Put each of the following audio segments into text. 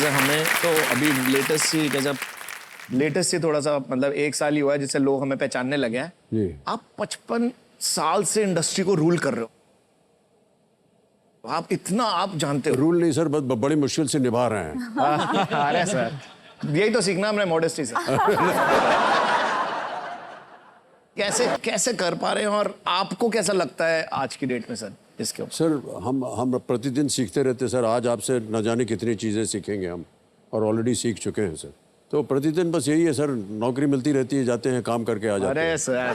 जैसे हमें तो अभी लेटेस्ट से थोड़ा सा मतलब 1 साल ही हुआ है जिससे लोग हमें पहचानने लगे हैं। आप 55 साल से इंडस्ट्री को रूल कर रहे हो, आप इतना आप जानते हो। रूल नहीं सर, बस बड़ी मुश्किल से निभा रहे हैं। अरे सर, यही तो सीखना हमने मॉडेस्टी से। कैसे कर पा रहे हैं और आपको कैसा लगता है आज की डेट में सर इसके ऊपर? सर हम प्रतिदिन सीखते रहते हैं सर। आज आपसे न जाने कितनी चीज़ें सीखेंगे हम, और ऑलरेडी सीख चुके हैं सर। तो प्रतिदिन बस यही है सर, नौकरी मिलती रहती है, जाते हैं काम करके आ जाते हैं। अरे सर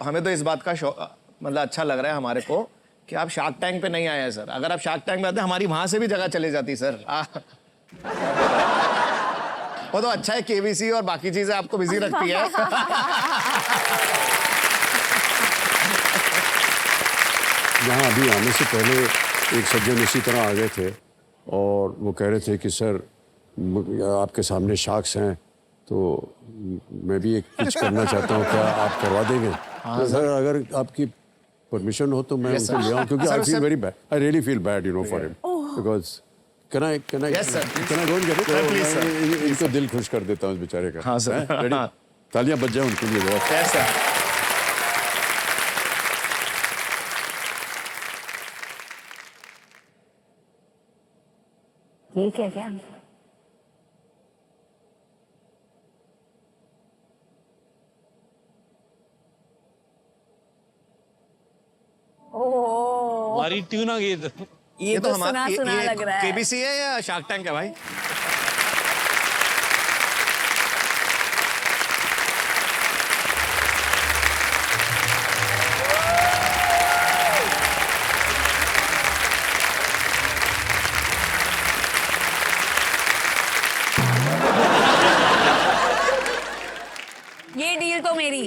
हमें तो इस बात का मतलब अच्छा लग रहा है हमारे को कि आप शार्क टैंक पे नहीं आए हैं सर। अगर आप शार्क टैंक में आते हमारी वहां से भी जगह चली जाती सर। वो तो अच्छा है, केबीसी और बाकी चीजें आपको बिजी रखती है। यहाँ अभी आने से पहले एक सज्जन इसी तरह आ गए थे और वो कह रहे थे कि सर आपके सामने शार्क्स हैं, तो मैं भी एक पिच करना चाहता हूँ, क्या आप करवा देंगे? तो सर अगर आपकी परमिशन हो तो मैं उनको ले आऊँ, क्योंकि I feel very bad, I really feel bad you know for him, because can I go and get it? Please, sir. इनको दिल खुश कर देता हूँ इस बेचारे का। हाँ सर, रेडी? तालियां बज जाए उनके लिए बहुत। ठीक है क्या? ओह, हमारी ट्यून आ गई। ये तो सुना लग रहा है। केबीसी है या शार्क टैंक है भाई? ये डील तो मेरी।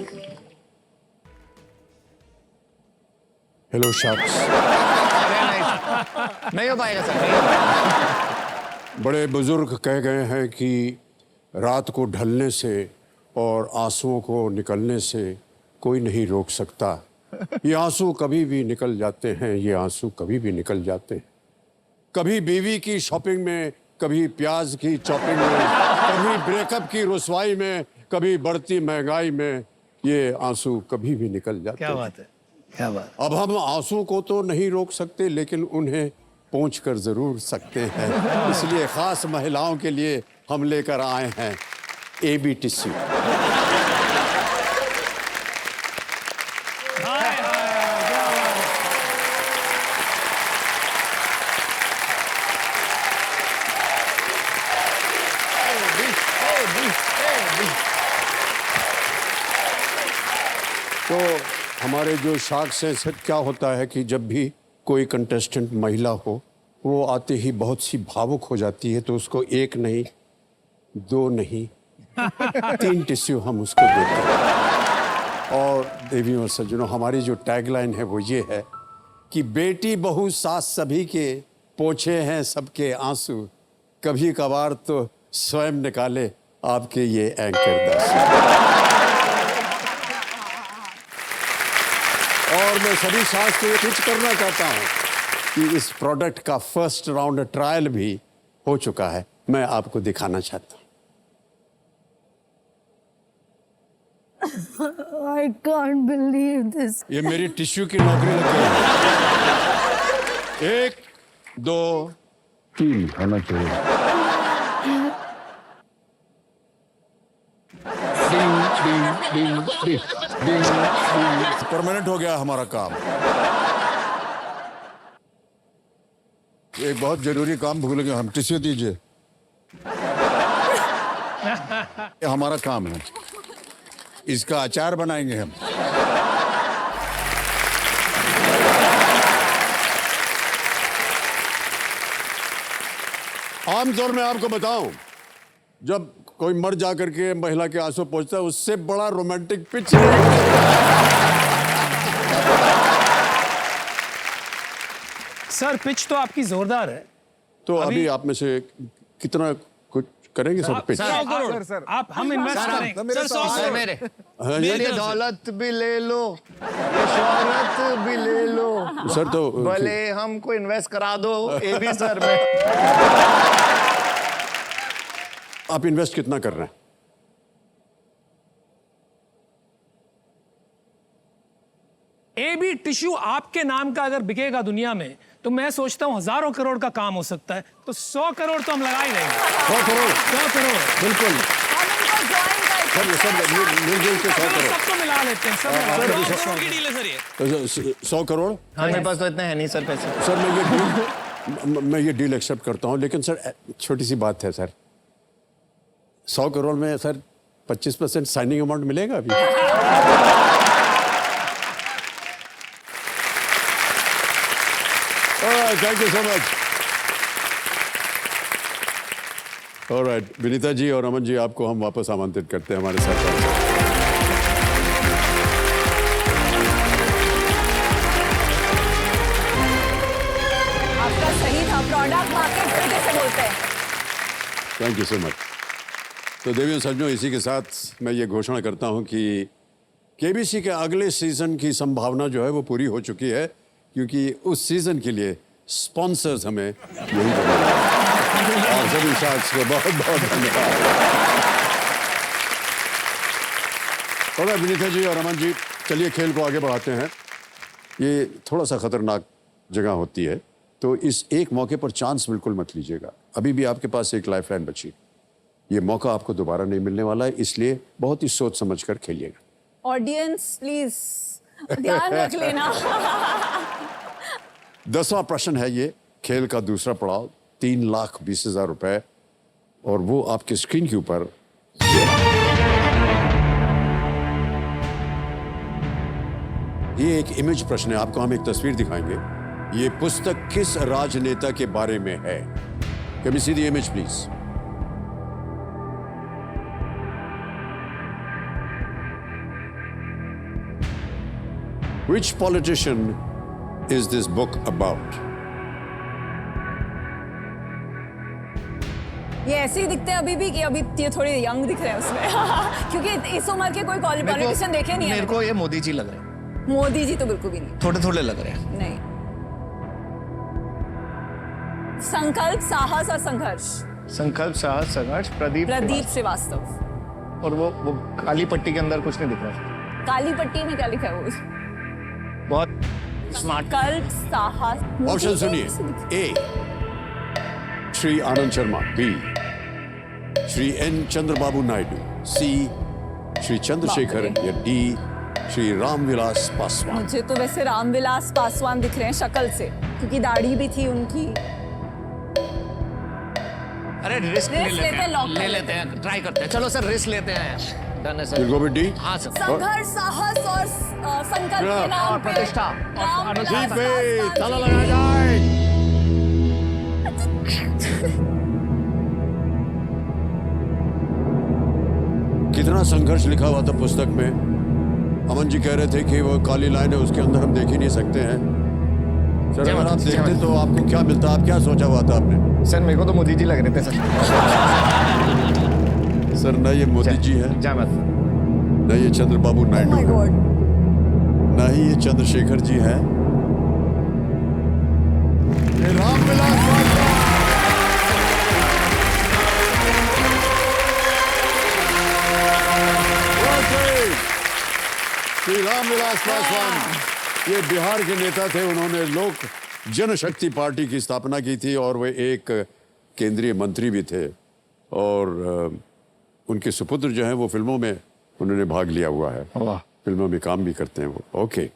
Hello sharks. नहीं हो पाएगा सर, नहीं हो पाएगा। बड़े बुजुर्ग कह गए हैं कि रात को ढलने से और आंसुओं को निकलने से कोई नहीं रोक सकता। ये आंसू कभी भी निकल जाते हैं, ये आंसू कभी भी निकल जाते हैं। कभी बीवी की शॉपिंग में, कभी प्याज की चॉपिंग में, कभी ब्रेकअप की रुसवाई में, कभी बढ़ती महंगाई में, ये आंसू कभी भी निकल जाते हैं। क्या बात है, क्या बात। अब हम आंसू को तो नहीं रोक सकते, लेकिन उन्हें पोंछ कर जरूर सकते हैं। इसलिए खास महिलाओं के लिए हम लेकर आए हैं एबी टिश्यू। तो हमारे जो शार्क्स हैं सर, क्या होता है कि जब भी कोई कंटेस्टेंट महिला हो, वो आते ही बहुत सी भावुक हो जाती है, तो उसको 1 नहीं 2 नहीं 3 टिश्यू हम उसको देते हैं। और देवियों और सज्जनों, हमारी जो टैगलाइन है वो ये है कि बेटी बहू सास सभी के, पोंछे हैं सबके आंसू, कभी कभार तो स्वयं निकाले आपके ये एंकर दास। और मैं सभी सास को ये पिच करना चाहता हूँ कि इस प्रोडक्ट का फर्स्ट राउंड ट्रायल भी हो चुका है, मैं आपको दिखाना चाहता हूँ। I can't believe this. ये मेरी टिश्यू की नौकरी लग गई। 1 2 3 होना चाहिए। परमानेंट हो गया हमारा काम। एक बहुत जरूरी काम भूल गए हम, टिश्यू दीजिए। ये हमारा काम है, इसका अचार बनाएंगे हम। आमतौर में आपको बताऊं, जब कोई मर जा करके महिला के आंसू पहुंचता है, उससे बड़ा रोमांटिक पिच सर पिच तो आपकी जोरदार है। तो अभी आप में से कितना कुछ करेंगे सर पिच? 100 करोड़ आप हम इन्वेस्ट करेंगे सर। 100 करोड़ मेरे हाँ, ये दौलत भी ले लो, ये शोहरत भी ले लो, सर तो भले हमको इन्वेस्ट करा दो एबी सर में। आप इन्वेस्ट कितना कर रहे हैं? एबी टिश्यू आपके नाम का अगर बिकेगा दुनिया में तो मैं सोचता हूं हजारों करोड़ का काम हो सकता है, तो 100 करोड़ तो हम लगा ही देंगे। 100 करोड़ 100 करोड़ बिल्कुल। हम इनको ज्वाइन सर मिलजुल के 100 करोड़। सबको मिला लेते हैं, सब मिला लेते हैं। 100 करोड़ की डील है सर ये। 100 करोड़ हाँ, मेरे पास तो इतने है नहीं सर पैसे। सर मैं ये डील एक्सेप्ट करता हूं, लेकिन सर छोटी सी बात है सर, 100 करोड़ में सर 25% साइनिंग अमाउंट मिलेगा अभी? Thank you so much. Alright, Vinita ji और अमन जी, आपको हम वापस आमंत्रित करते हैं हमारे साथ। आपका सही था, प्रोडक्ट मार्केट फिट से बोलते हैं। Thank you so much. तो देवियों सज्जनों, इसी के साथ मैं ये घोषणा करता हूं कि केबीसी के अगले सीजन की संभावना जो है वो पूरी हो चुकी है, क्योंकि उस सीजन के लिए स्पॉन्सर्स हमें यही बताएंगे। और सभी शार्क्स को बहुत बहुत धन्यवाद। और विनीता जी और अमन जी, चलिए खेल को आगे बढ़ाते हैं। ये थोड़ा सा खतरनाक जगह होती है, तो इस एक मौके पर चांस बिल्कुल मत लीजिएगा। अभी भी आपके पास एक लाइफलाइन बची, ये मौका आपको दोबारा नहीं मिलने वाला है, इसलिए बहुत ही सोच समझ कर खेलिएगा। ऑडियंस प्लीज ध्यान रख लेना। 10वां प्रश्न है ये, खेल का दूसरा पड़ाव, 3,20,000 रुपए, और वो आपके स्क्रीन के ऊपर। ये एक इमेज प्रश्न है, आपको हम एक तस्वीर दिखाएंगे। ये पुस्तक किस राजनेता के बारे में है? Can we see the image please? Which politician is this book about? ये ऐसे ही दिखते हैं अभी भी कि अभी ये थोड़े यंग दिख रहे हैं उसमें। क्योंकि इस उम्र के कोई पॉलिटिशियन देखे नहीं मेरे है। को ये मोदी जी लग रहे हैं, मोदी जी तो बिल्कुल भी नहीं। थोड़े थोड़े लग रहे हैं। नहीं। संकल्प, साहस और संघर्ष, संकल्प, साहस, संघर्ष, प्रदीप श्रीवास्तव। और वो काली पट्टी के अंदर कुछ नहीं दिख रहा। काली पट्टी में क्या लिखा है वो? बहुत स्मार्ट। संकल्प, साहस। ऑप्शन सुनिए। A, Shri Anand Sharma. B, Shri N Chandrababu Naidu. C, Shri Chandrashekhar. या डी, श्री रामविलास पासवान। मुझे तो वैसे रामविलास पासवान दिख रहे हैं शक्ल से, क्योंकि दाढ़ी भी थी उनकी। अरे रिस्क ले लेते हैं, ट्राई करते हैं। चलो सर, रिस्क लेते हैं। डन है सर। Go with D. हाँ सर। संघर्ष, साहस और संकल्प के नाम और पे प्रतिष्ठा। रामविलास जी पे पासवान ताला जी। लगाया जाए। कितना संघर्ष लिखा हुआ था पुस्तक में। अमन जी कह रहे थे कि वो काली लाइन है, उसके अंदर हम देख ही नहीं सकते हैं। सर अगर आप देखते तो आपको क्या मिलता? आप क्या सोचा हुआ था आपने? सर मेरे को तो मोदी जी लग रहे थे सर। सर न ये मोदी जी है, न ये चंद्रबाबू Oh नायडू my है, God. न ही ये चंद्रशेखर जी है, ये रामविलास पासवान। श्री रामविलास पासवान ये बिहार के नेता थे। उन्होंने लोक जनशक्ति पार्टी की स्थापना की थी और वे एक केंद्रीय मंत्री भी थे, और उनके सुपुत्र जो हैं वो फिल्मों में उन्होंने भाग लिया हुआ है, फिल्मों में काम भी करते हैं वो। ओके।